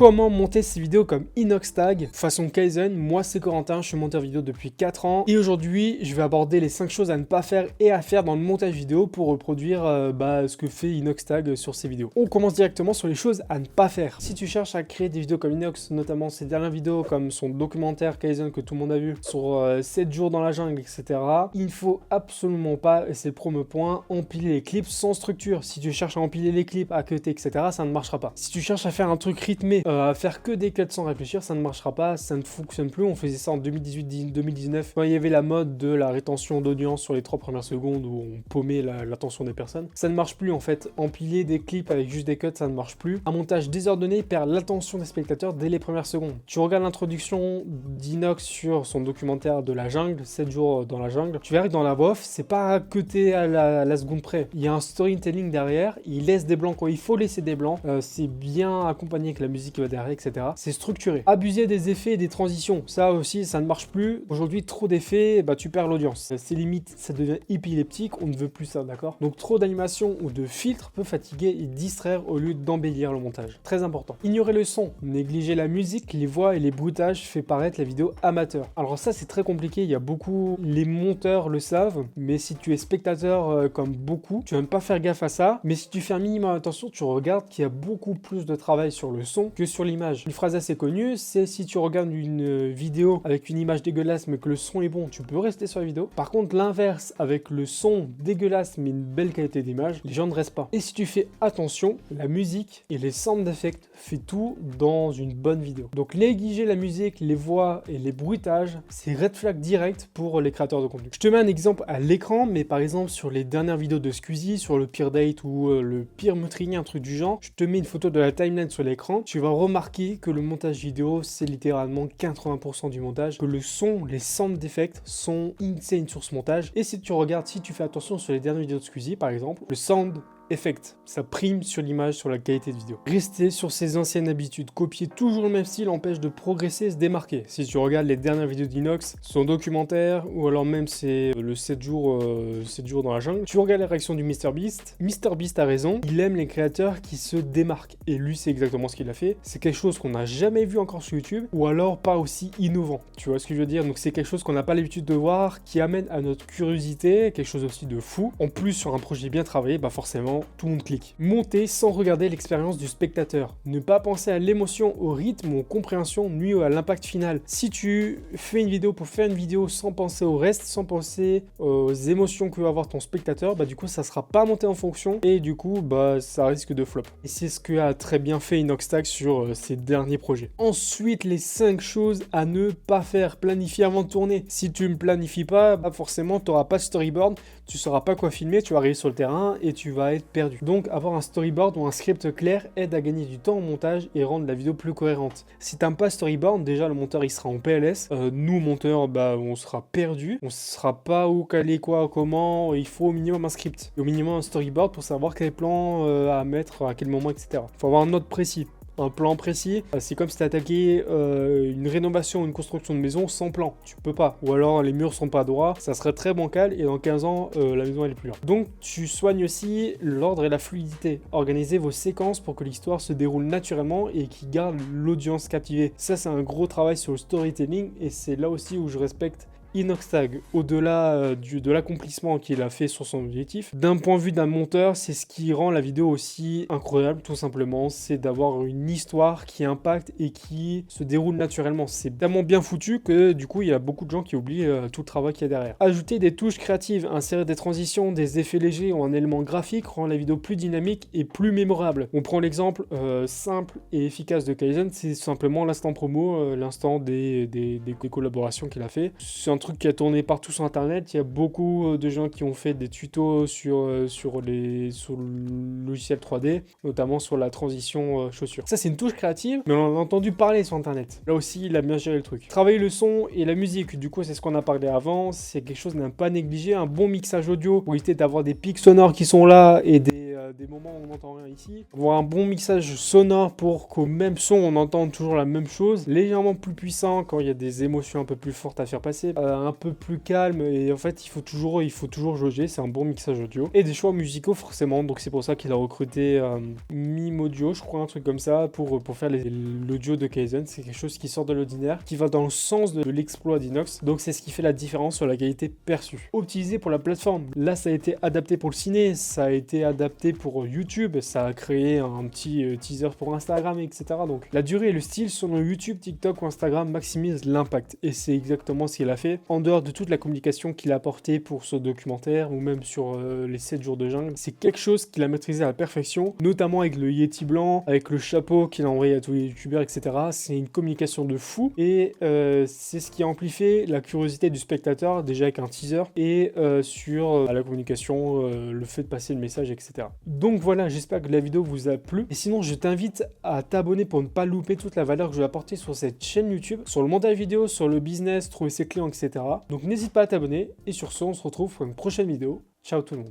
comment monter ces vidéos comme Inoxtag façon Kaizen. Moi c'est Corentin, je suis monteur vidéo depuis 4 ans et aujourd'hui je vais aborder les 5 choses à ne pas faire et à faire dans le montage vidéo pour reproduire ce que fait Inoxtag sur ses vidéos. On commence directement sur les choses à ne pas faire. Si tu cherches à créer des vidéos comme Inox, notamment ses dernières vidéos comme son documentaire Kaizen que tout le monde a vu sur 7 jours dans la jungle, etc. Il ne faut absolument pas, et c'est le premier point, empiler les clips sans structure. Si tu cherches à empiler les clips, à cutter, etc., ça ne marchera pas. Si tu cherches à faire un truc rythmé, à faire que des cuts sans réfléchir, ça ne marchera pas, ça ne fonctionne plus. On faisait ça en 2018-2019 quand il y avait la mode de la rétention d'audience sur les 3 premières secondes où on paumait l'attention des personnes. Ça ne marche plus en fait. Empiler des clips avec juste des cuts, ça ne marche plus. Un montage désordonné perd l'attention des spectateurs dès les premières secondes. Tu regardes l'introduction d'Inox sur son documentaire de la jungle, 7 jours dans la jungle, tu verras que dans la voix off, c'est pas cuté à la seconde près. Il y a un storytelling derrière, il laisse des blancs quand il faut laisser des blancs, c'est bien accompagné avec la musique qui va derrière, etc. C'est structuré. Abuser des effets et des transitions, ça aussi, ça ne marche plus. Aujourd'hui, trop d'effets, tu perds l'audience. C'est limite, ça devient épileptique, on ne veut plus ça, d'accord? Donc trop d'animation ou de filtres peut fatiguer et distraire au lieu d'embellir le montage. Très important. Ignorer le son, négliger la musique, les voix et les bruitages fait paraître la vidéo amateur. Alors ça, c'est très compliqué, il y a beaucoup, les monteurs le savent, mais si tu es spectateur comme beaucoup, tu vas même pas faire gaffe à ça, mais si tu fais un minimum attention, tu regardes qu'il y a beaucoup plus de travail sur le son que sur l'image. Une phrase assez connue, c'est si tu regardes une vidéo avec une image dégueulasse mais que le son est bon, tu peux rester sur la vidéo. Par contre, l'inverse, avec le son dégueulasse mais une belle qualité d'image, les gens ne restent pas. Et si tu fais attention, la musique et les sound effects fait tout dans une bonne vidéo. Donc négliger la musique, les voix et les bruitages, c'est red flag direct pour les créateurs de contenu. Je te mets un exemple à l'écran, mais par exemple sur les dernières vidéos de Squeezie, sur le pire date ou le pire meurtrier, un truc du genre, je te mets une photo de la timeline sur l'écran, tu vas remarquer que le montage vidéo, c'est littéralement 80% du montage, que le son, les sound effects sont insane sur ce montage. Et si tu regardes, si tu fais attention sur les dernières vidéos de Squeezie par exemple, le sound effect, ça prime sur l'image, sur la qualité de vidéo. Rester sur ses anciennes habitudes, copier toujours le même style empêche de progresser et se démarquer. Si tu regardes les dernières vidéos d'Inox, son documentaire, ou alors même c'est le 7 jours dans la jungle, tu regardes les réactions du MrBeast. MrBeast a raison, il aime les créateurs qui se démarquent. Et lui, c'est exactement ce qu'il a fait. C'est quelque chose qu'on n'a jamais vu encore sur YouTube, ou alors pas aussi innovant. Tu vois ce que je veux dire? Donc c'est quelque chose qu'on n'a pas l'habitude de voir, qui amène à notre curiosité, quelque chose aussi de fou. En plus, sur un projet bien travaillé, forcément, tout le monde clique. Monter sans regarder l'expérience du spectateur. Ne pas penser à l'émotion, au rythme ou aux compréhensions nuit à l'impact final. Si tu fais une vidéo pour faire une vidéo sans penser au reste, sans penser aux émotions que va avoir ton spectateur, du coup ça sera pas monté en fonction et du coup ça risque de flop. Et c'est ce que a très bien fait Inoxtag sur ses derniers projets. Ensuite, les 5 choses à ne pas faire. Planifier avant de tourner. Si tu ne planifies pas, forcément tu n'auras pas de storyboard, tu sauras pas quoi filmer, tu vas arriver sur le terrain et tu vas être perdu. Donc avoir un storyboard ou un script clair aide à gagner du temps au montage et rendre la vidéo plus cohérente. Si t'as pas storyboard, déjà le monteur il sera en PLS, nous monteurs on sera perdu, on sera pas où caler quoi, comment, il faut au minimum un script, et au minimum un storyboard pour savoir quel plan à mettre, à quel moment, etc. Faut avoir un ordre précis. Un plan précis, c'est comme si tu attaquais une rénovation, une construction de maison sans plan. Tu peux pas. Ou alors les murs sont pas droits, ça serait très bancal et dans 15 ans, la maison elle est plus là. Donc tu soignes aussi l'ordre et la fluidité. Organisez vos séquences pour que l'histoire se déroule naturellement et qui garde l'audience captivée. Ça c'est un gros travail sur le storytelling et c'est là aussi où je respecte Inoxtag, au-delà de l'accomplissement qu'il a fait sur son objectif. D'un point de vue d'un monteur, c'est ce qui rend la vidéo aussi incroyable, tout simplement, c'est d'avoir une histoire qui impacte et qui se déroule naturellement. C'est tellement bien foutu que du coup, il y a beaucoup de gens qui oublient tout le travail qu'il y a derrière. Ajouter des touches créatives, insérer des transitions, des effets légers ou un élément graphique rend la vidéo plus dynamique et plus mémorable. On prend l'exemple simple et efficace de Kaizen, c'est simplement l'instant promo, l'instant des collaborations qu'il a fait. C'est un truc qui a tourné partout sur internet, il y a beaucoup de gens qui ont fait des tutos sur le logiciel 3D, notamment sur la transition chaussure. Ça c'est une touche créative, mais on en a entendu parler sur internet. Là aussi il a bien géré le truc. Travailler le son et la musique, du coup c'est ce qu'on a parlé avant, c'est quelque chose à ne pas négliger, un bon mixage audio pour éviter d'avoir des pics sonores qui sont là et des a des moments où on n'entend rien ici. Avoir un bon mixage sonore pour qu'au même son on entende toujours la même chose. Légèrement plus puissant quand il y a des émotions un peu plus fortes à faire passer. Un peu plus calme et en fait il faut toujours jauger, c'est un bon mixage audio. Et des choix musicaux forcément, donc c'est pour ça qu'il a recruté Mime Audio, je crois, un truc comme ça, pour faire l'audio de Kaizen. C'est quelque chose qui sort de l'ordinaire, qui va dans le sens de l'exploit d'Inox, donc c'est ce qui fait la différence sur la qualité perçue. Optimisé pour la plateforme, là ça a été adapté pour le ciné, ça a été adapté pour YouTube, ça a créé un petit teaser pour Instagram, etc. Donc la durée et le style selon YouTube, TikTok ou Instagram maximisent l'impact, et c'est exactement ce qu'il a fait. En dehors de toute la communication qu'il a apportée pour ce documentaire, ou même sur les 7 jours de jungle, c'est quelque chose qu'il a maîtrisé à la perfection, notamment avec le Yeti blanc, avec le chapeau qu'il a envoyé à tous les youtubeurs, etc. C'est une communication de fou, et c'est ce qui a amplifié la curiosité du spectateur, déjà avec un teaser, et sur la communication, le fait de passer le message, etc. Donc voilà, j'espère que la vidéo vous a plu, et sinon je t'invite à t'abonner pour ne pas louper toute la valeur que je vais apporter sur cette chaîne YouTube, sur le montage vidéo, sur le business, trouver ses clients, etc. Donc n'hésite pas à t'abonner, et sur ce on se retrouve pour une prochaine vidéo. Ciao tout le monde.